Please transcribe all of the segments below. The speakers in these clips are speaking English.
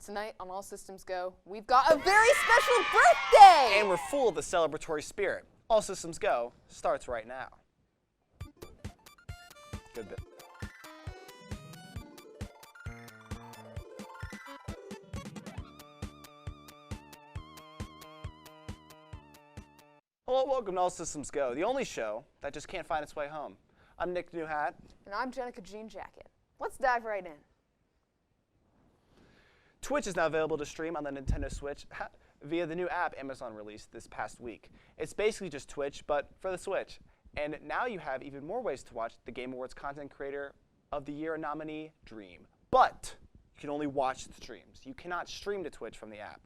Tonight on All Systems Go, we've got a very special birthday! And we're full of the celebratory spirit. All Systems Go starts right now. Good bit. Hello, welcome to All Systems Go, the only show that just can't find its way home. I'm Nick New Hat. And I'm Jenica Jean Jacket. Let's dive right in. Twitch is now available to stream on the Nintendo Switch via the new app Amazon released this past week. It's basically just Twitch, but for the Switch. And now you have even more ways to watch the Game Awards Content Creator of the Year nominee, Dream. But you can only watch the streams. You cannot stream to Twitch from the app.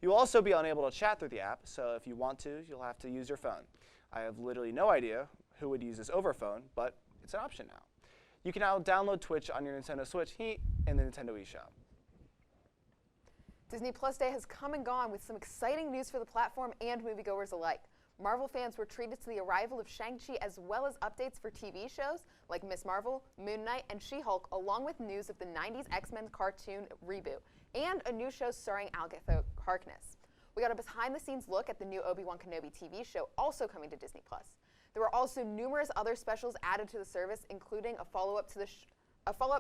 You'll also be unable to chat through the app, so if you want to, you'll have to use your phone. I have literally no idea who would use this over phone, but it's an option now. You can now download Twitch on your Nintendo Switch in the Nintendo eShop. Disney Plus Day has come and gone with some exciting news for the platform and moviegoers alike. Marvel fans were treated to the arrival of Shang-Chi as well as updates for TV shows like Ms. Marvel, Moon Knight, and She-Hulk, along with news of the 90s X-Men cartoon reboot and a new show starring Agatha Harkness. We got a behind-the-scenes look at the new Obi-Wan Kenobi TV show also coming to Disney Plus. There were also numerous other specials added to the service, including a follow-up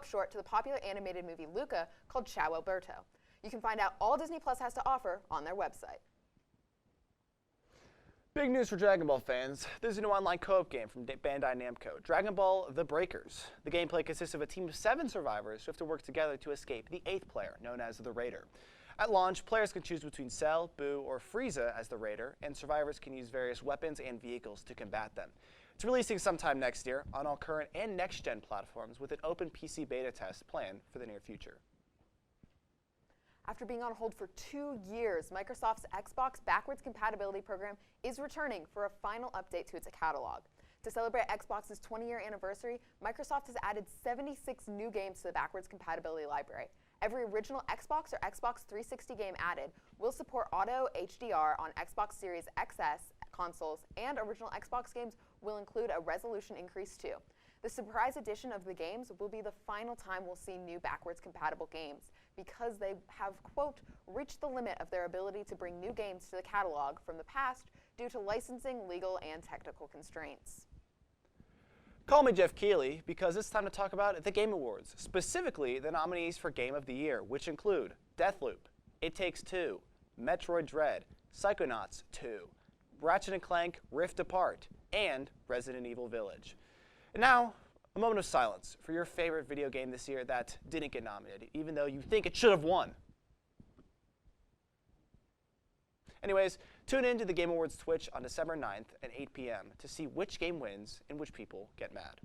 short to the popular animated movie Luca called Ciao Alberto. You can find out all Disney Plus has to offer on their website. Big news for Dragon Ball fans. There's a new online co-op game from Bandai Namco, Dragon Ball The Breakers. The gameplay consists of a team of 7 survivors who have to work together to escape the 8th player, known as the Raider. At launch, players can choose between Cell, Boo, or Frieza as the Raider, and survivors can use various weapons and vehicles to combat them. It's releasing sometime next year on all current and next-gen platforms with an open PC beta test planned for the near future. After being on hold for 2 years, Microsoft's Xbox backwards compatibility program is returning for a final update to its catalog. To celebrate Xbox's 20-year anniversary, Microsoft has added 76 new games to the backwards compatibility library. Every original Xbox or Xbox 360 game added will support auto HDR on Xbox Series XS consoles, and original Xbox games will include a resolution increase too. The surprise edition of the games will be the final time we'll see new backwards compatible games, because they have, quote, reached the limit of their ability to bring new games to the catalog from the past due to licensing, legal, and technical constraints. Call me Jeff Keighley, because it's time to talk about the Game Awards, specifically the nominees for Game of the Year, which include Deathloop, It Takes Two, Metroid Dread, Psychonauts 2, Ratchet & Clank Rift Apart, and Resident Evil Village. And now, a moment of silence for your favorite video game this year that didn't get nominated, even though you think it should have won. Anyways, tune in to the Game Awards Twitch on December 9th at 8 p.m. to see which game wins and which people get mad.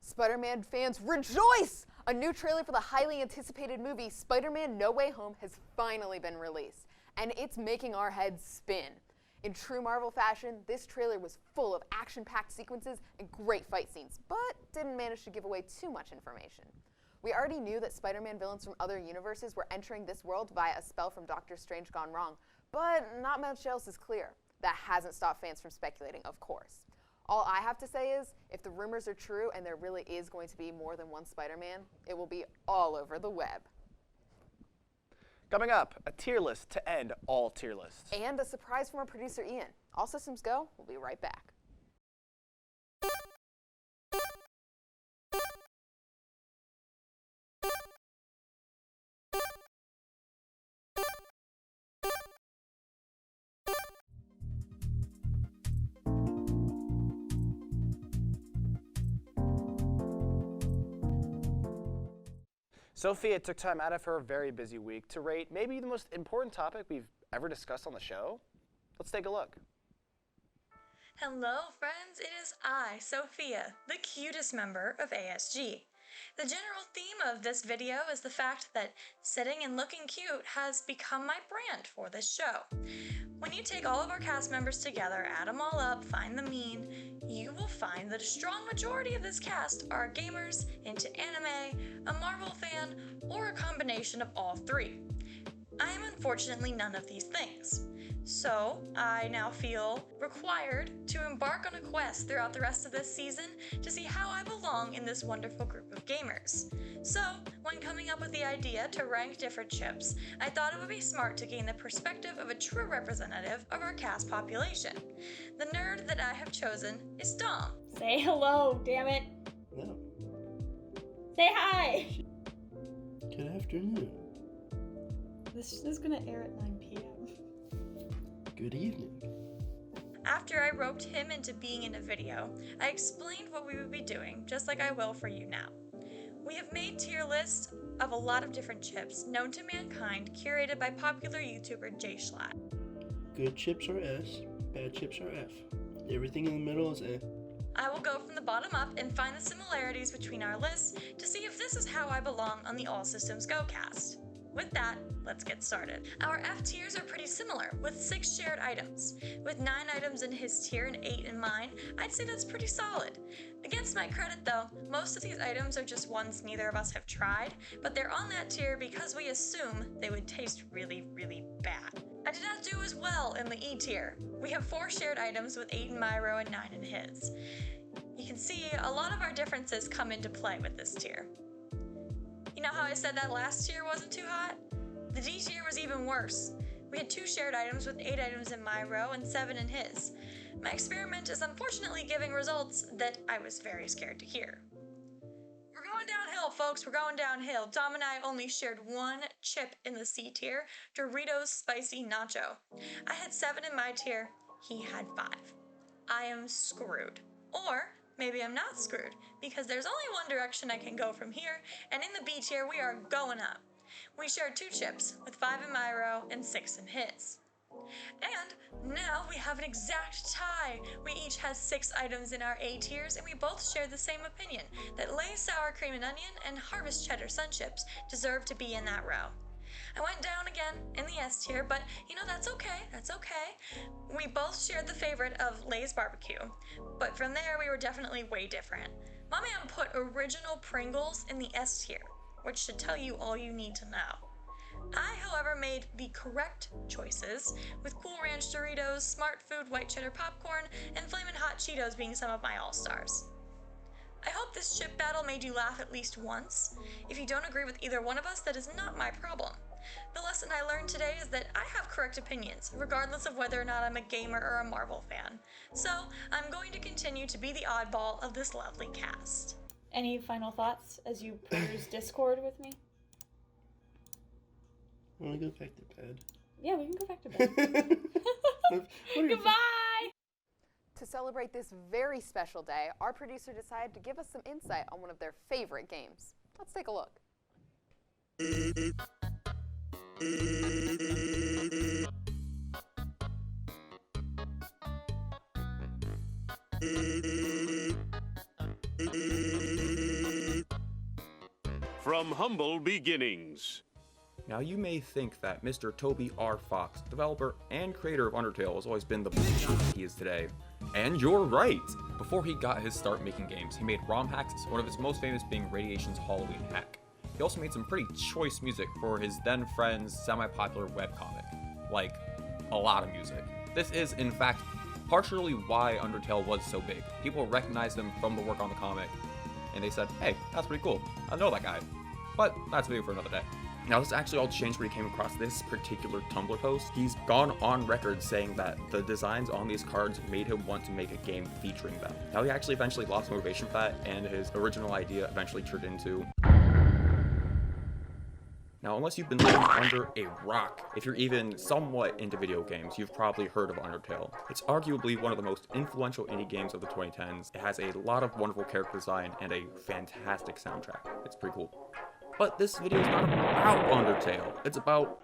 Spider-Man fans, rejoice! A new trailer for the highly anticipated movie Spider-Man No Way Home has finally been released, and it's making our heads spin. In true Marvel fashion, this trailer was full of action-packed sequences and great fight scenes, but didn't manage to give away too much information. We already knew that Spider-Man villains from other universes were entering this world via a spell from Doctor Strange Gone Wrong, but not much else is clear. That hasn't stopped fans from speculating, of course. All I have to say is, if the rumors are true and there really is going to be more than one Spider-Man, it will be all over the web. Coming up, a tier list to end all tier lists. And a surprise from our producer, Ian. All Systems Go. We'll be right back. Sophia took time out of her very busy week to rate maybe the most important topic we've ever discussed on the show. Let's take a look. Hello friends, it is I, Sophia, the cutest member of ASG. The general theme of this video is the fact that sitting and looking cute has become my brand for this show. When you take all of our cast members together, add them all up, find the mean, you will find that a strong majority of this cast are gamers, into anime, a Marvel fan, or a combination of all three. I am unfortunately none of these things. So, I now feel required to embark on a quest throughout the rest of this season to see how I belong in this wonderful group of gamers. So, when coming up with the idea to rank different chips, I thought it would be smart to gain the perspective of a true representative of our cast population. The nerd that I have chosen is Dom. Say hello, damn it. No. Say hi. Good afternoon. This is gonna air at 9 p.m. Good evening. After I roped him into being in a video, I explained what we would be doing, just like I will for you now. We have made tier lists of a lot of different chips known to mankind, curated by popular YouTuber Jay Schlatt. Good chips are S, bad chips are F. Everything in the middle is A. I will go from the bottom up and find the similarities between our lists to see if this is how I belong on the All Systems Go cast. With that, let's get started. Our F tiers are pretty similar, with 6 shared items. With 9 items in his tier and 8 in mine, I'd say that's pretty solid. Against my credit though, most of these items are just ones neither of us have tried, but they're on that tier because we assume they would taste really, really bad. I did not do as well in the E tier. We have 4 shared items with 8 in my row and 9 in his. You can see a lot of our differences come into play with this tier. You know how I said that last tier wasn't too hot? The D tier was even worse. We had 2 shared items with 8 items in my row and 7 in his. My experiment is unfortunately giving results that I was very scared to hear. We're going downhill, folks, we're going downhill. Dom and I only shared 1 chip in the C tier, Doritos Spicy Nacho. I had 7 in my tier, he had 5. I am screwed. Or maybe I'm not screwed, because there's only one direction I can go from here, and in the B tier we are going up. We shared 2 chips, with 5 in my row and 6 in his. And now we have an exact tie. We each had 6 items in our A tiers, and we both shared the same opinion, that Lay's Sour Cream and Onion and Harvest Cheddar Sun Chips deserve to be in that row. I went down again in the S tier, but you know, that's okay. We both shared the favorite of Lay's Barbecue, but from there we were definitely way different. My man put original Pringles in the S tier, which should tell you all you need to know. I, however, made the correct choices, with Cool Ranch Doritos, Smart Food White Cheddar Popcorn, and Flamin' Hot Cheetos being some of my all-stars. I hope this chip battle made you laugh at least once. If you don't agree with either one of us, that is not my problem. The lesson I learned today is that I have correct opinions, regardless of whether or not I'm a gamer or a Marvel fan. So, I'm going to continue to be the oddball of this lovely cast. Any final thoughts as you peruse Discord with me? I want to go back to bed. Yeah, we can go back to bed. What are your Goodbye! To celebrate this very special day, our producer decided to give us some insight on one of their favorite games. Let's take a look. From humble beginnings. Now you may think that Mr. Toby R. Fox, developer and creator of Undertale, has always been the bitch he is today. And you're right! Before he got his start making games, he made ROM hacks, one of his most famous being Radiation's Halloween hack. He also made some pretty choice music for his then friend's semi-popular webcomic. Like, a lot of music. This is, in fact, partially why Undertale was so big. People recognized him from the work on the comic, and they said, hey, that's pretty cool, I know that guy. But that's a video for another day. Now this actually all changed when he came across this particular Tumblr post. He's gone on record saying that the designs on these cards made him want to make a game featuring them. Now he actually eventually lost motivation for that, and his original idea eventually turned into... Now, unless you've been living under a rock, if you're even somewhat into video games, you've probably heard of Undertale. It's arguably one of the most influential indie games of the 2010s. It has a lot of wonderful character design and a fantastic soundtrack. It's pretty cool. But this video is not about Undertale. It's about...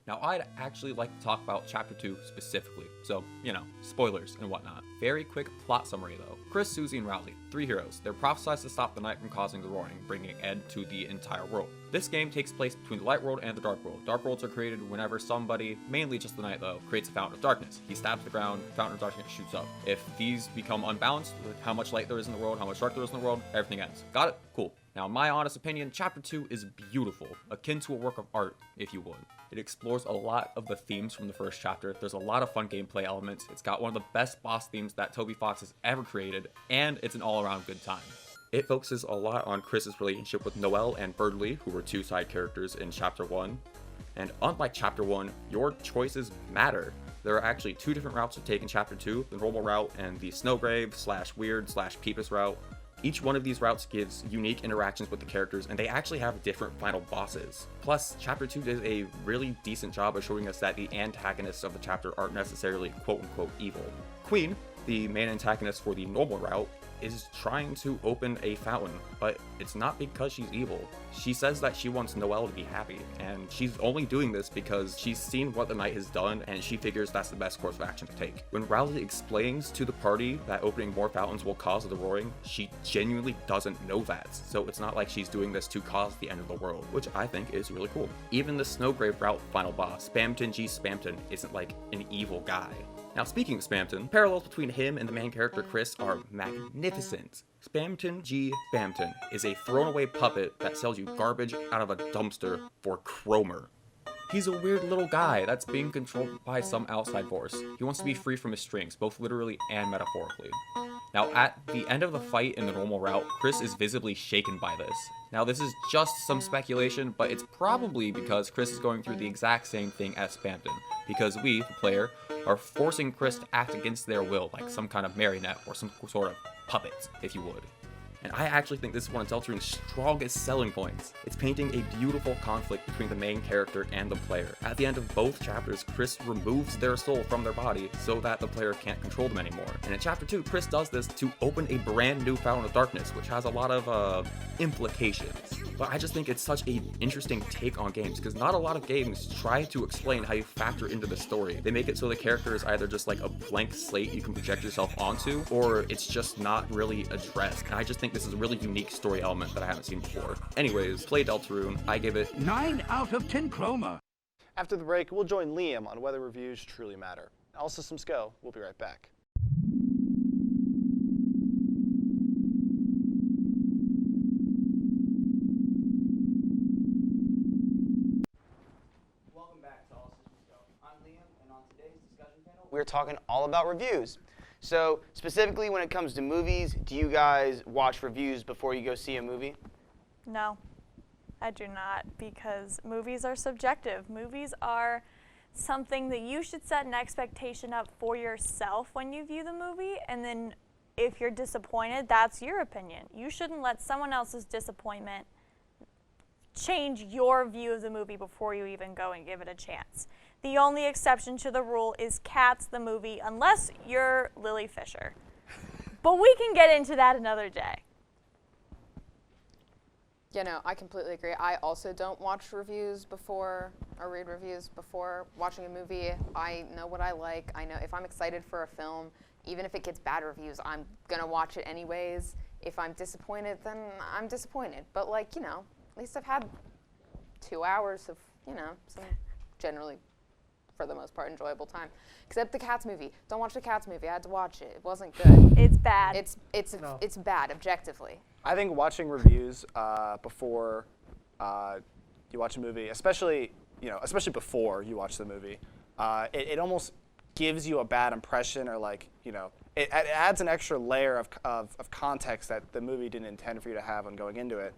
Now, I'd actually like to talk about Chapter 2 specifically, so, you know, spoilers and whatnot. Very quick plot summary though. Chris, Susie, and Rowley, 3 heroes. They're prophesized to stop the night from causing the roaring, bringing end to the entire world. This game takes place between the light world and the dark world. Dark worlds are created whenever somebody, mainly just the knight though, creates a fountain of darkness. He stabs the ground, fountain of darkness shoots up. If these become unbalanced with how much light there is in the world, how much dark there is in the world, everything ends. Got it? Cool. Now, in my honest opinion, Chapter 2 is beautiful, akin to a work of art, if you would. It explores a lot of the themes from the first chapter. There's a lot of fun gameplay elements. It's got one of the best boss themes that Toby Fox has ever created, and it's an all-around good time. It focuses a lot on Chris's relationship with Noelle and Birdley, who were two side characters in Chapter 1. And unlike Chapter 1, your choices matter. There are actually two different routes to take in Chapter 2, the normal route and the Snowgrave/Weird/Peepus route. Each one of these routes gives unique interactions with the characters, and they actually have different final bosses. Plus, Chapter 2 does a really decent job of showing us that the antagonists of the chapter aren't necessarily quote-unquote evil. Queen, the main antagonist for the normal route, is trying to open a fountain, but it's not because she's evil. She says that she wants Noelle to be happy, and she's only doing this because she's seen what the knight has done, and she figures that's the best course of action to take. When Rowley explains to the party that opening more fountains will cause the roaring, she genuinely doesn't know that, so it's not like she's doing this to cause the end of the world, which I think is really cool. Even the Snowgrave route final boss, Spamton G. Spamton, isn't like an evil guy. Now, speaking of Spamton, parallels between him and the main character Chris are magnificent. Spamton G. Spamton is a thrown-away puppet that sells you garbage out of a dumpster for Cromer. He's a weird little guy that's being controlled by some outside force. He wants to be free from his strings, both literally and metaphorically. Now, at the end of the fight in the normal route, Chris is visibly shaken by this. Now, this is just some speculation, but it's probably because Chris is going through the exact same thing as Spamton, because we, the player, are forcing Chris to act against their will, like some kind of marionette or some sort of puppet, if you would. And I actually think this is one of Deltarune's strongest selling points. It's painting a beautiful conflict between the main character and the player. At the end of both chapters, Chris removes their soul from their body so that the player can't control them anymore. And in Chapter 2, Chris does this to open a brand new fountain of darkness, which has a lot of implications. But I just think it's such an interesting take on games, because not a lot of games try to explain how you factor into the story. They make it so the character is either just like a blank slate you can project yourself onto, or it's just not really addressed. And I just think this is a really unique story element that I haven't seen before. Anyways, play Deltarune. I give it 9 out of 10 chroma. After the break, we'll join Liam on whether reviews truly matter. All systems go. We'll be right back. Welcome back to All Systems Go. I'm Liam, and on today's discussion panel, we're talking all about reviews. So specifically when it comes to movies, do you guys watch reviews before you go see a movie? No, I do not, because movies are subjective. Movies are something that you should set an expectation up for yourself when you view the movie, and then if you're disappointed, that's your opinion. You shouldn't let someone else's disappointment change your view of the movie before you even go and give it a chance. The only exception to the rule is Cats the movie, unless you're Lily Fisher. But we can get into that another day. Yeah, no, I completely agree. I also don't watch reviews before, or read reviews before watching a movie. I know what I like. I know if I'm excited for a film, even if it gets bad reviews, I'm gonna watch it anyways. If I'm disappointed, then I'm disappointed. But like, you know, at least I've had 2 hours of, you know, some generally, for the most part, enjoyable time. Except the Cats movie. Don't watch the Cats movie. I had to watch it. It wasn't good. It's bad. It's bad, objectively. I think watching reviews before you watch a movie, especially before you watch the movie, it almost gives you a bad impression, or like, you know, it adds an extra layer of context that the movie didn't intend for you to have when going into it.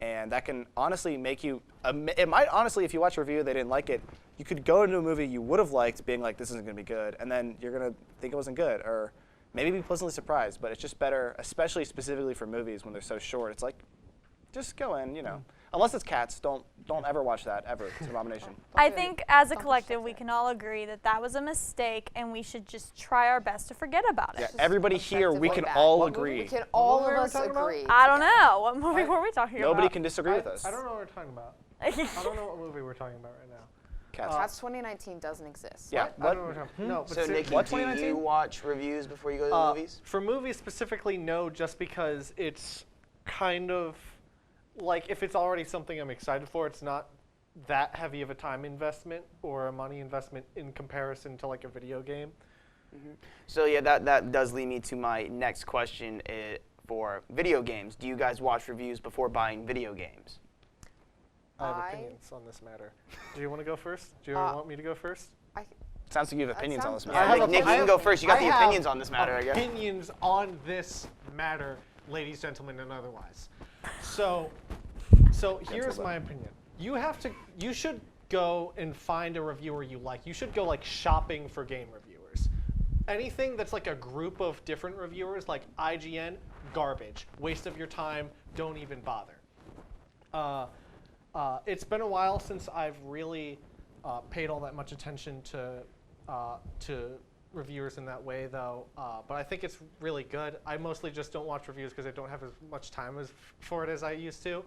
And that can honestly make you, it might honestly, if you watch a review, they didn't like it, you could go into a movie you would have liked being like, this isn't going to be good, and then you're going to think it wasn't good, or maybe be pleasantly surprised. But it's just better, especially specifically for movies when they're so short. It's like, just go in, you know. Unless it's Cats, don't ever watch that, ever. It's an abomination. I think as a collective, we can all agree that that was a mistake, and we should just try our best to forget about it. Yeah, everybody here, we can all agree. We can all of us agree. I don't know. What movie were we talking about? Nobody can disagree with us. I don't know what we're talking about. I don't know what movie we're talking about right now. Cats 2019 doesn't exist. Yeah. I don't know what we're talking about. No, so Nikki, do you watch reviews before you go to the movies? For movies specifically, no, just because it's kind of like if it's already something I'm excited for, it's not that heavy of a time investment or a money investment in comparison to like a video game. So yeah, that does lead me to my next question for video games. Do you guys watch reviews before buying video games? I have opinions on this matter. Do you want to go first? Do you want me to go first? Sounds like you have opinions on this Yeah, matter. Nick, you can go first. You got the opinions on this matter, I guess. Opinions on this matter, ladies, gentlemen, and otherwise. So here's my opinion. You should go and find a reviewer you like. You should go like shopping for game reviewers. Anything that's like a group of different reviewers, like IGN, garbage. Waste of your time. Don't even bother. It's been a while since I've really paid all that much attention to reviewers in that way, though. But I think it's really good. I mostly just don't watch reviews because I don't have as much time for it as I used to.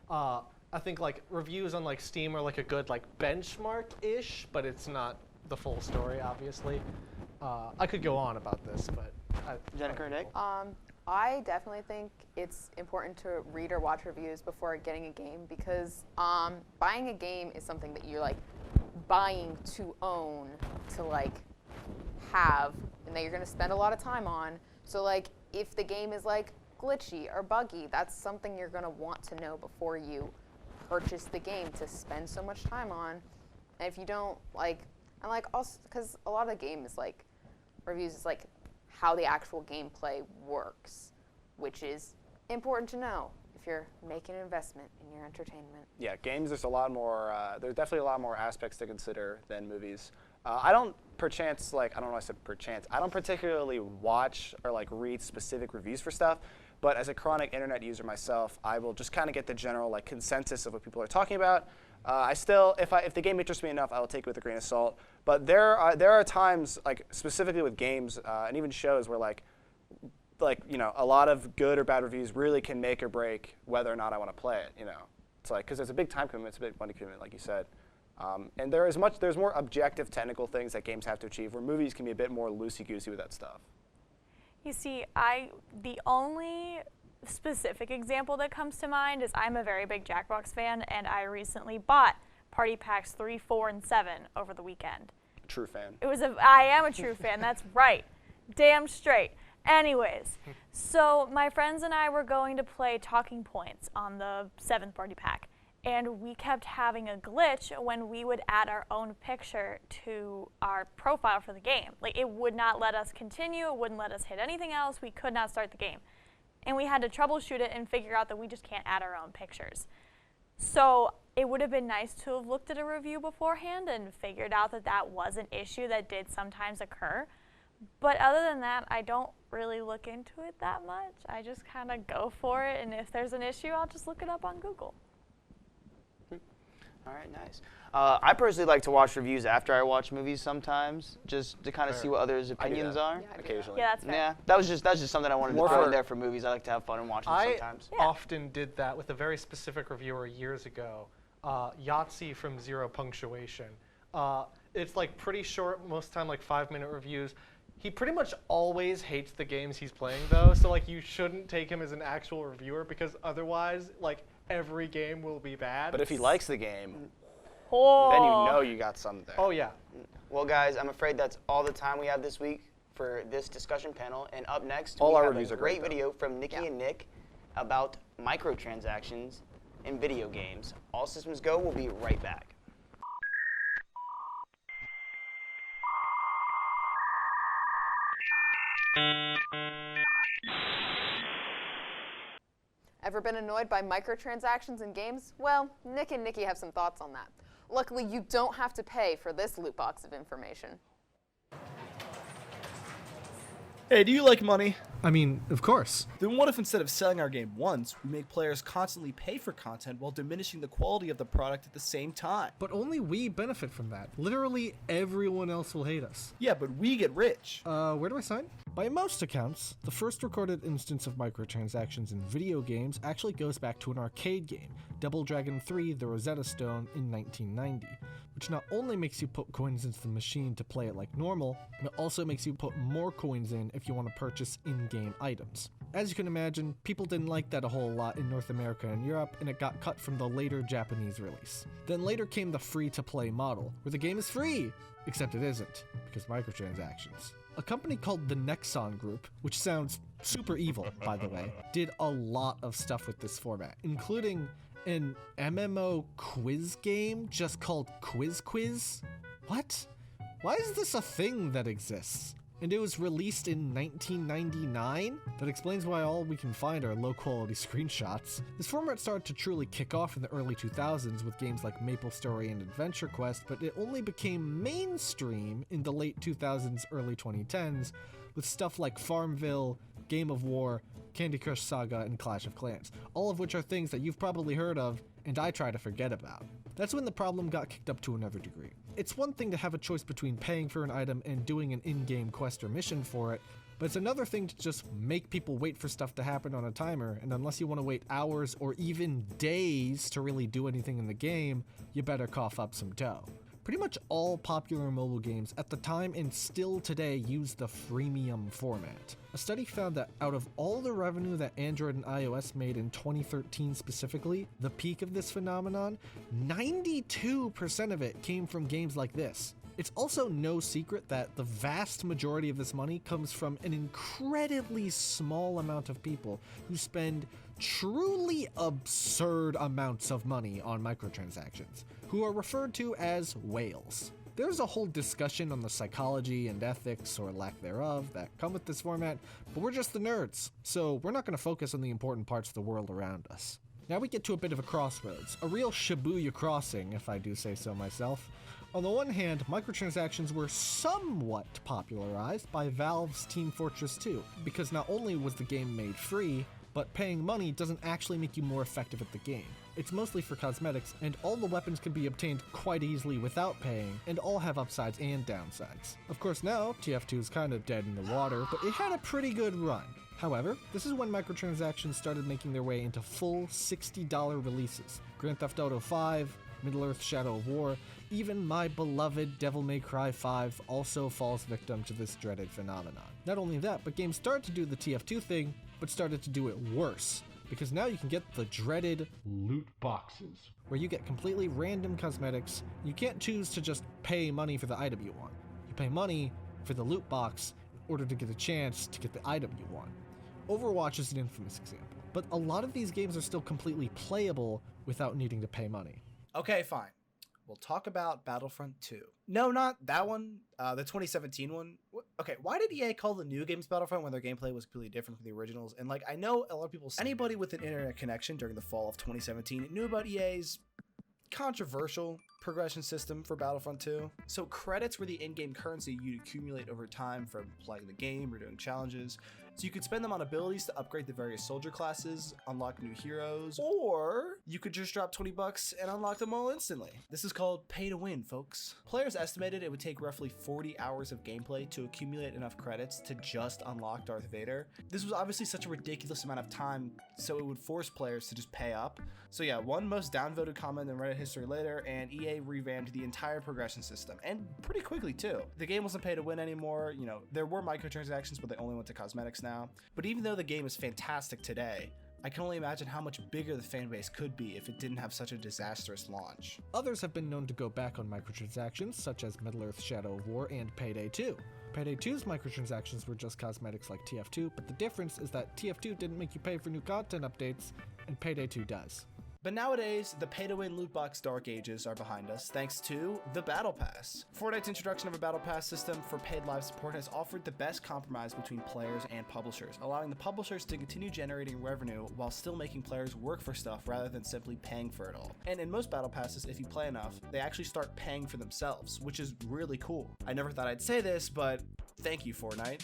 I think like reviews on like Steam are like a good like benchmark-ish, but it's not the full story, obviously. I could go on about this, but Jennifer and Nick? I definitely think it's important to read or watch reviews before getting a game because buying a game is something that you're like buying to own, to like have, and that you're going to spend a lot of time on. So like if the game is like glitchy or buggy, that's something you're going to want to know before you purchase the game to spend so much time on. And if you don't like, and like also because a lot of the game is like reviews is like how the actual gameplay works, which is important to know if you're making an investment in your entertainment. Yeah, games, there's a lot more, there's definitely a lot more aspects to consider than movies. I don't perchance, like, I don't know why I said perchance, I don't particularly watch or like read specific reviews for stuff, but as a chronic internet user myself, I will just kind of get the general like consensus of what people are talking about. I still, if the game interests me enough, I will take it with a grain of salt. But there are times, like specifically with games and even shows, where like you know, a lot of good or bad reviews really can make or break whether or not I want to play it. You know, it's like because there's a big time commitment, it's a big money commitment, like you said. And there's more objective technical things that games have to achieve, where movies can be a bit more loosey-goosey with that stuff. You see, the only specific example that comes to mind is I'm a very big Jackbox fan, and I recently bought Party Packs 3, 4, and 7 over the weekend. True fan. I am a true fan, that's right. Damn straight. Anyways, so my friends and I were going to play Talking Points on the 7th Party Pack, and we kept having a glitch when we would add our own picture to our profile for the game. Like, it would not let us continue, it wouldn't let us hit anything else, we could not start the game. And we had to troubleshoot it and figure out that we just can't add our own pictures. So it would have been nice to have looked at a review beforehand and figured out that that was an issue that did sometimes occur. But other than that, I don't really look into it that much. I just kind of go for it, and if there's an issue, I'll just look it up on Google. All right, nice. I personally like to watch reviews after I watch movies sometimes, just to kind of see what others' opinions are. Yeah, Occasionally. Yeah, that's fair. Yeah, that's just something I wanted to throw in there for movies. I like to have fun and watch them sometimes. I often did that with a very specific reviewer years ago, Yahtzee from Zero Punctuation. It's like pretty short, most time like 5-minute reviews. He pretty much always hates the games he's playing though, so like you shouldn't take him as an actual reviewer because otherwise like every game will be bad. But if he likes the game, Oh. then you know you got something there. Oh yeah. Well, guys, I'm afraid that's all the time we have this week for this discussion panel. And up next, All we our have reviews a are great great, though. video from Nikki and Nick about microtransactions in video games. All systems go. We'll be right back. Ever been annoyed by microtransactions in games? Well, Nick and Nikki have some thoughts on that. Luckily, you don't have to pay for this loot box of information. Hey, do you like money? I mean, of course. Then what if instead of selling our game once, we make players constantly pay for content while diminishing the quality of the product at the same time? But only we benefit from that. Literally everyone else will hate us. Yeah, but we get rich. Where do I sign? By most accounts, the first recorded instance of microtransactions in video games actually goes back to an arcade game, Double Dragon 3: The Rosetta Stone, in 1990. which not only makes you put coins into the machine to play it like normal, but also makes you put more coins in if you want to purchase in-game items. As you can imagine, people didn't like that a whole lot in North America and Europe, and it got cut from the later Japanese release. Then later came the free-to-play model, where the game is free, except it isn't, because microtransactions. A company called the Nexon Group, which sounds super evil, by the way, did a lot of stuff with this format, including an MMO quiz game just called Quiz? What? Why is this a thing that exists? And it was released in 1999? That explains why all we can find are low-quality screenshots. This format started to truly kick off in the early 2000s with games like MapleStory and Adventure Quest, but it only became mainstream in the late 2000s, early 2010s, with stuff like Farmville, Game of War, Candy Crush Saga, and Clash of Clans, all of which are things that you've probably heard of, and I try to forget about. That's when the problem got kicked up to another degree. It's one thing to have a choice between paying for an item and doing an in-game quest or mission for it, but it's another thing to just make people wait for stuff to happen on a timer, and unless you want to wait hours or even days to really do anything in the game, you better cough up some dough. Pretty much all popular mobile games at the time and still today use the freemium format. A study found that out of all the revenue that Android and iOS made in 2013 specifically, the peak of this phenomenon, 92% of it came from games like this. It's also no secret that the vast majority of this money comes from an incredibly small amount of people who spend truly absurd amounts of money on microtransactions, who are referred to as whales. There's a whole discussion on the psychology and ethics, or lack thereof, that come with this format, but we're just the nerds, so we're not going to focus on the important parts of the world around us. Now we get to a bit of a crossroads, a real Shibuya crossing, if I do say so myself. On the one hand, microtransactions were somewhat popularized by Valve's Team Fortress 2, because not only was the game made free, but paying money doesn't actually make you more effective at the game. It's mostly for cosmetics, and all the weapons can be obtained quite easily without paying, and all have upsides and downsides. Of course now, TF2 is kind of dead in the water, but it had a pretty good run. However, this is when microtransactions started making their way into full $60 releases. Grand Theft Auto 5, Middle-earth Shadow of War, even my beloved Devil May Cry 5 also falls victim to this dreaded phenomenon. Not only that, but games started to do the TF2 thing, but started to do it worse, because now you can get the dreaded loot boxes, where you get completely random cosmetics. You can't choose to just pay money for the item you want. You pay money for the loot box in order to get a chance to get the item you want. Overwatch is an infamous example, but a lot of these games are still completely playable without needing to pay money. Okay, fine. We'll talk about Battlefront 2. No, not that one. The 2017 one. Okay, why did EA call the new games Battlefront when their gameplay was completely different from the originals? And I know a lot of people, anybody with an internet connection during the fall of 2017 knew about EA's controversial progression system for Battlefront 2. So credits were the in-game currency you'd accumulate over time from playing the game or doing challenges. So you could spend them on abilities to upgrade the various soldier classes, unlock new heroes, or you could just drop $20 and unlock them all instantly. This is called pay to win, folks. Players estimated it would take roughly 40 hours of gameplay to accumulate enough credits to just unlock Darth Vader. This was obviously such a ridiculous amount of time, so it would force players to just pay up. So yeah, one most downvoted comment in Reddit history later, and EA revamped the entire progression system, and pretty quickly too. The game wasn't pay to win anymore. You know, there were microtransactions, but they only went to cosmetics now. But even though the game is fantastic today, I can only imagine how much bigger the fanbase could be if it didn't have such a disastrous launch. Others have been known to go back on microtransactions, such as Middle-earth Shadow of War and Payday 2. Payday 2's microtransactions were just cosmetics like TF2, but the difference is that TF2 didn't make you pay for new content updates, and Payday 2 does. But nowadays, the pay-to-win loot box dark ages are behind us thanks to the Battle Pass. Fortnite's introduction of a Battle Pass system for paid live support has offered the best compromise between players and publishers, allowing the publishers to continue generating revenue while still making players work for stuff rather than simply paying for it all. And in most Battle Passes, if you play enough, they actually start paying for themselves, which is really cool. I never thought I'd say this, but thank you, Fortnite.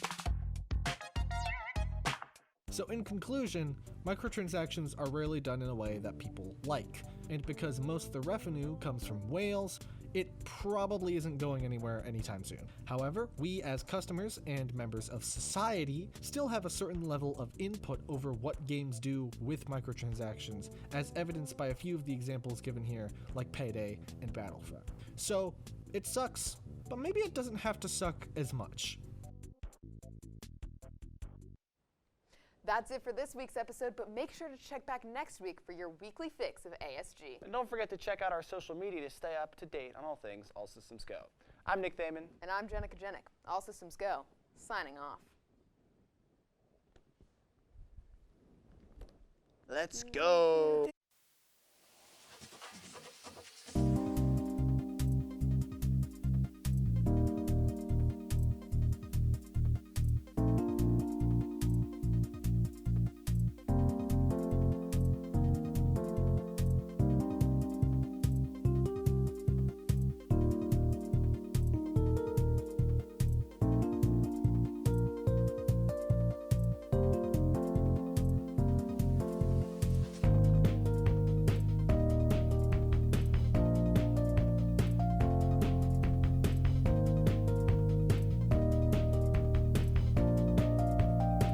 So in conclusion, microtransactions are rarely done in a way that people like, and because most of the revenue comes from whales, it probably isn't going anywhere anytime soon. However, we as customers and members of society still have a certain level of input over what games do with microtransactions, as evidenced by a few of the examples given here, like Payday and Battlefront. So it sucks, but maybe it doesn't have to suck as much. That's it for this week's episode, but make sure to check back next week for your weekly fix of ASG. And don't forget to check out our social media to stay up to date on all things All Systems Go. I'm Nick Thaman. And I'm Jenica Jenick. All Systems Go, signing off. Let's go.